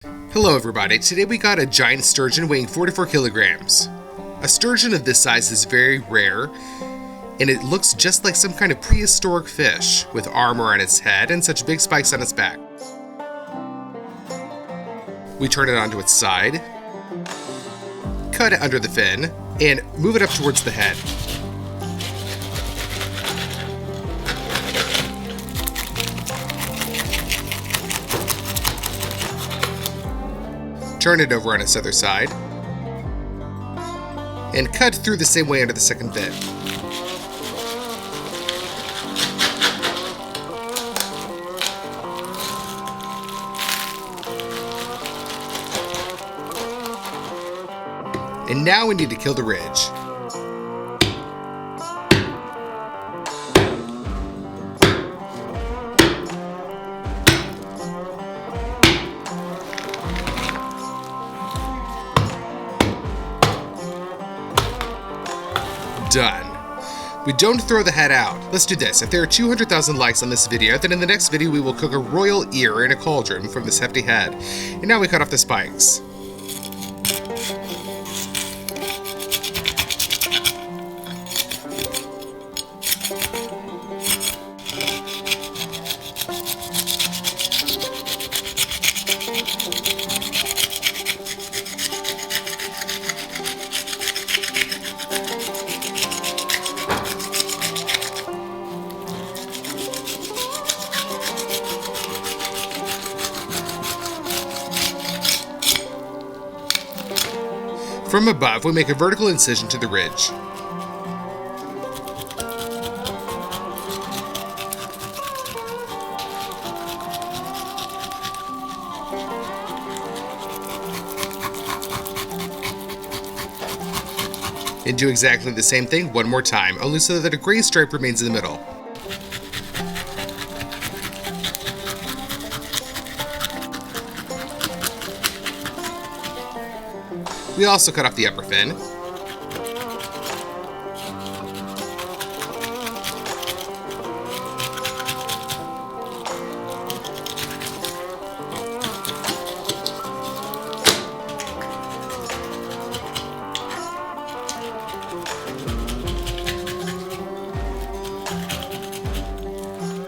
Hello everybody, today we got a giant sturgeon weighing 44 kilograms. A sturgeon of this size is very rare, and it looks just like some kind of prehistoric fish, with armor on its head and such big spikes on its back. We turn it onto its side, cut it under the fin, and move it up towards the head. Turn it over on its other side, and cut through the same way under the second fin. And now we need to kill the ridge. Done. We don't throw the head out. Let's do this. If there are 200,000 likes on this video, then in the next video we will cook a royal ear in a cauldron from this hefty head. And now we cut off the spikes. From above, we make a vertical incision to the ridge. And do exactly the same thing one more time, only so that a gray stripe remains in the middle. We also cut off the upper fin.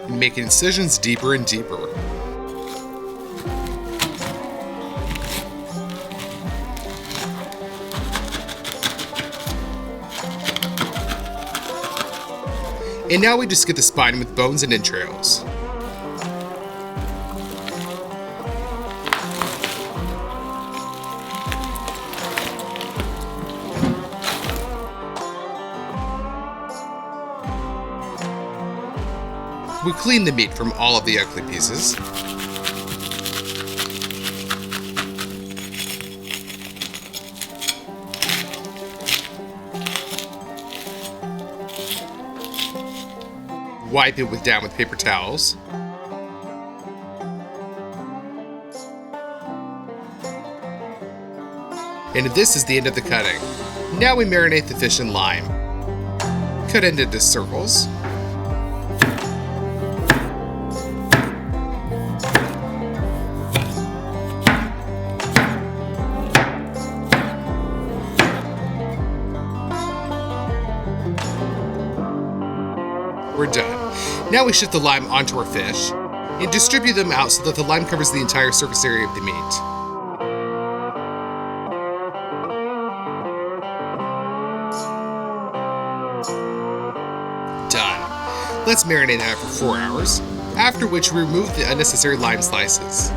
And make incisions deeper and deeper. And now we just get the spine with bones and entrails. We clean the meat from all of the ugly pieces. Wipe it down with paper towels. And this is the end of the cutting. Now we marinate the fish in lime. Cut it into circles. We're done. Now we shift the lime onto our fish and distribute them out so that the lime covers the entire surface area of the meat. Done. Let's marinate that for 4 hours, after which we remove the unnecessary lime slices.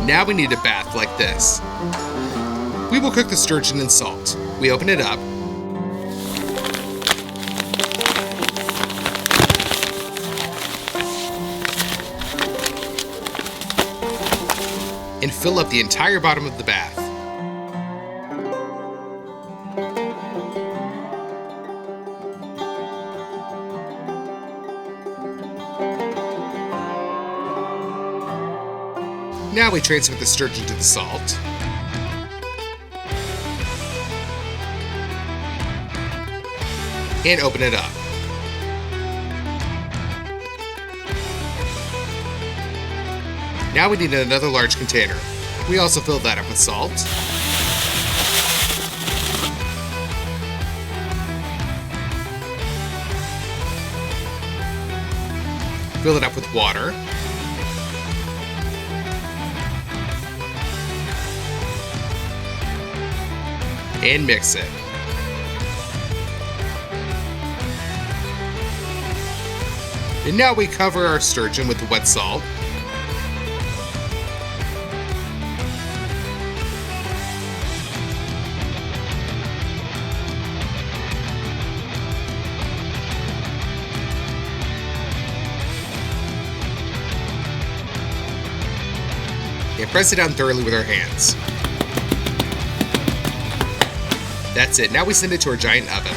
Now we need a bath like this. We will cook the sturgeon in salt. We open it up. And fill up the entire bottom of the bath. Now we transfer the sturgeon to the salt. and open it up. Now we need another large container. We also fill that up with salt. Fill it up with water. And mix it. And now we cover our sturgeon with the wet salt. And press it down thoroughly with our hands. That's it. Now we send it to our giant oven.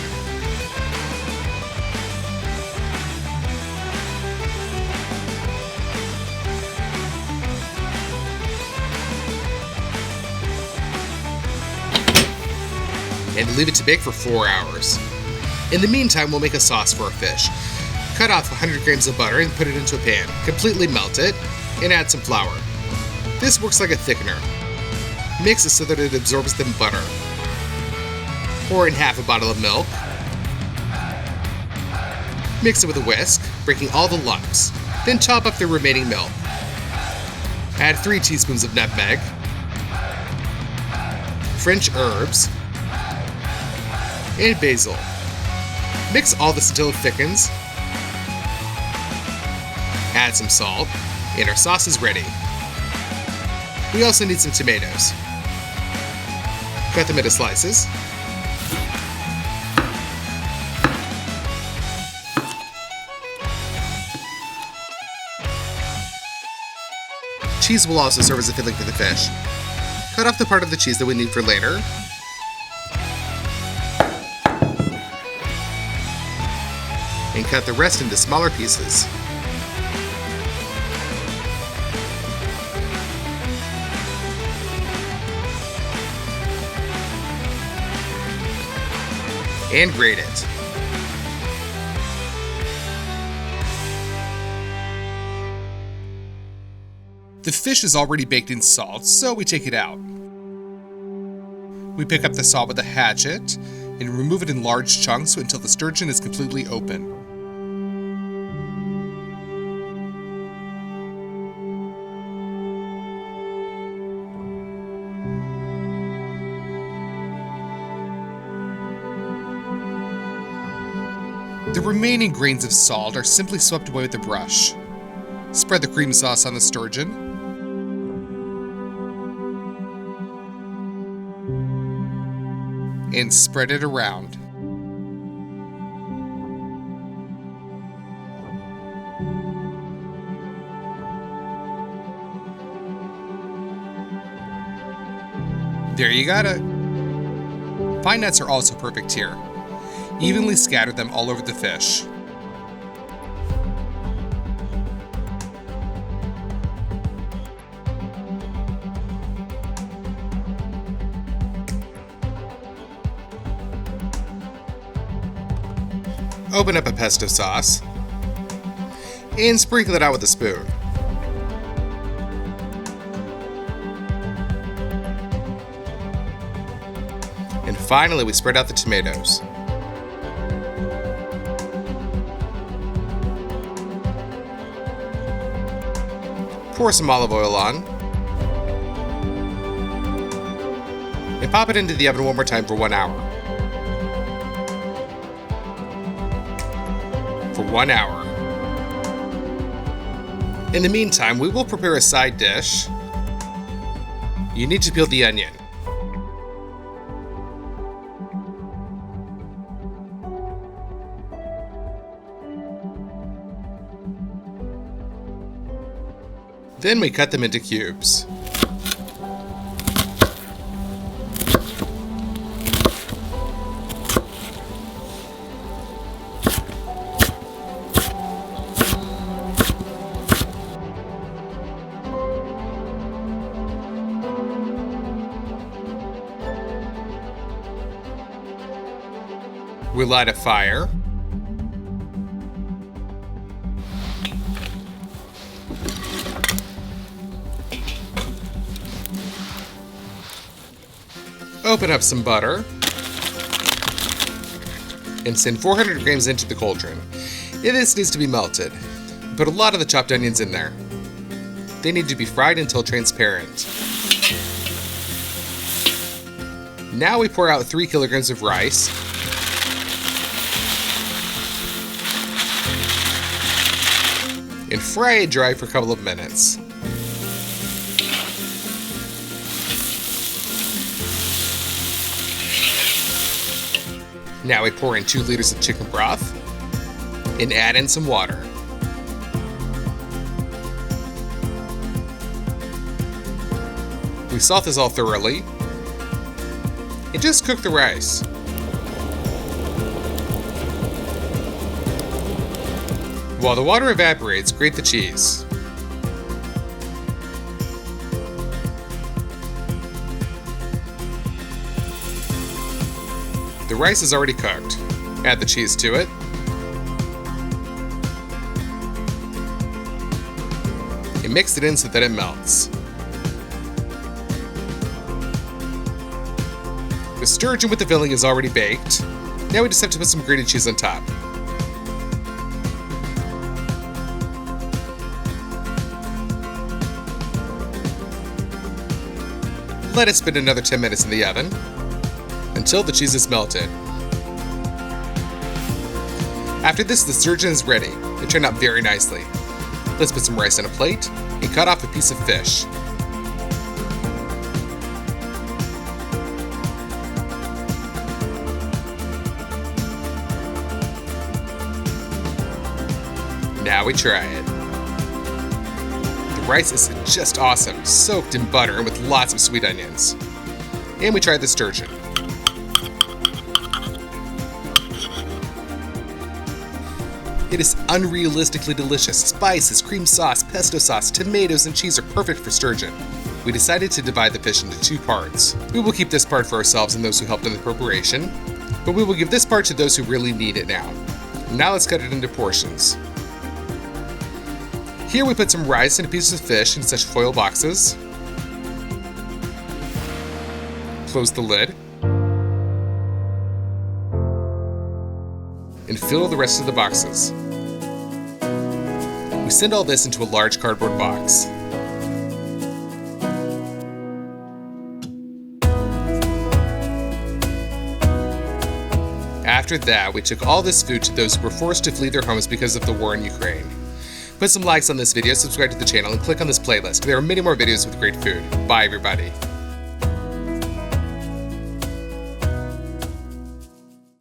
And leave it to bake for 4 hours. In the meantime, we'll make a sauce for our fish. Cut off 100 grams of butter and put it into a pan. Completely melt it and add some flour. This works like a thickener. Mix it so that it absorbs the butter. Pour in half a bottle of milk. Mix it with a whisk, breaking all the lumps. Then top up the remaining milk. Add 3 teaspoons of nutmeg, French herbs, and basil. Mix all this until it thickens. Add some salt, and our sauce is ready. We also need some tomatoes. Cut them into slices. Cheese will also serve as a filling for the fish. Cut off the part of the cheese that we need for later. And cut the rest into smaller pieces. And grate it. The fish is already baked in salt, so we take it out. We pick up the salt with a hatchet and remove it in large chunks until the sturgeon is completely open. The remaining grains of salt are simply swept away with a brush. Spread the cream sauce on the sturgeon. And spread it around. There you got it. Pine nuts are also perfect here. Evenly scatter them all over the fish. Open up a pesto sauce and sprinkle it out with a spoon. And finally, we spread out the tomatoes. Pour some olive oil on. And pop it into the oven one more time for 1 hour. For 1 hour. In the meantime, we will prepare a side dish. You need to peel the onion. Then we cut them into cubes. We light a fire. Open up some butter and send 400 grams into the cauldron. This needs to be melted. Put a lot of the chopped onions in there. They need to be fried until transparent. Now we pour out 3 kilograms of rice. And fry it dry for a couple of minutes. Now we pour in 2 liters of chicken broth and add in some water. We salt this all thoroughly and just cook the rice. While the water evaporates, grate the cheese. The rice is already cooked. Add the cheese to it. And mix it in so that it melts. The sturgeon with the filling is already baked. Now we just have to put some grated cheese on top. Let it spin another 10 minutes in the oven until the cheese is melted. After this, the sturgeon is ready. It turned out very nicely. Let's put some rice on a plate and cut off a piece of fish. Now we try it. The rice is just awesome, soaked in butter and with lots of sweet onions. And we tried the sturgeon. It is unrealistically delicious. Spices, cream sauce, pesto sauce, tomatoes, and cheese are perfect for sturgeon. We decided to divide the fish into 2 parts. We will keep this part for ourselves and those who helped in the preparation, but we will give this part to those who really need it now. Now let's cut it into portions. Here we put some rice and pieces of fish in such foil boxes. Close the lid. And fill the rest of the boxes. We send all this into a large cardboard box. After that, we took all this food to those who were forced to flee their homes because of the war in Ukraine. Put some likes on this video, subscribe to the channel, and click on this playlist. There are many more videos with great food. Bye, everybody.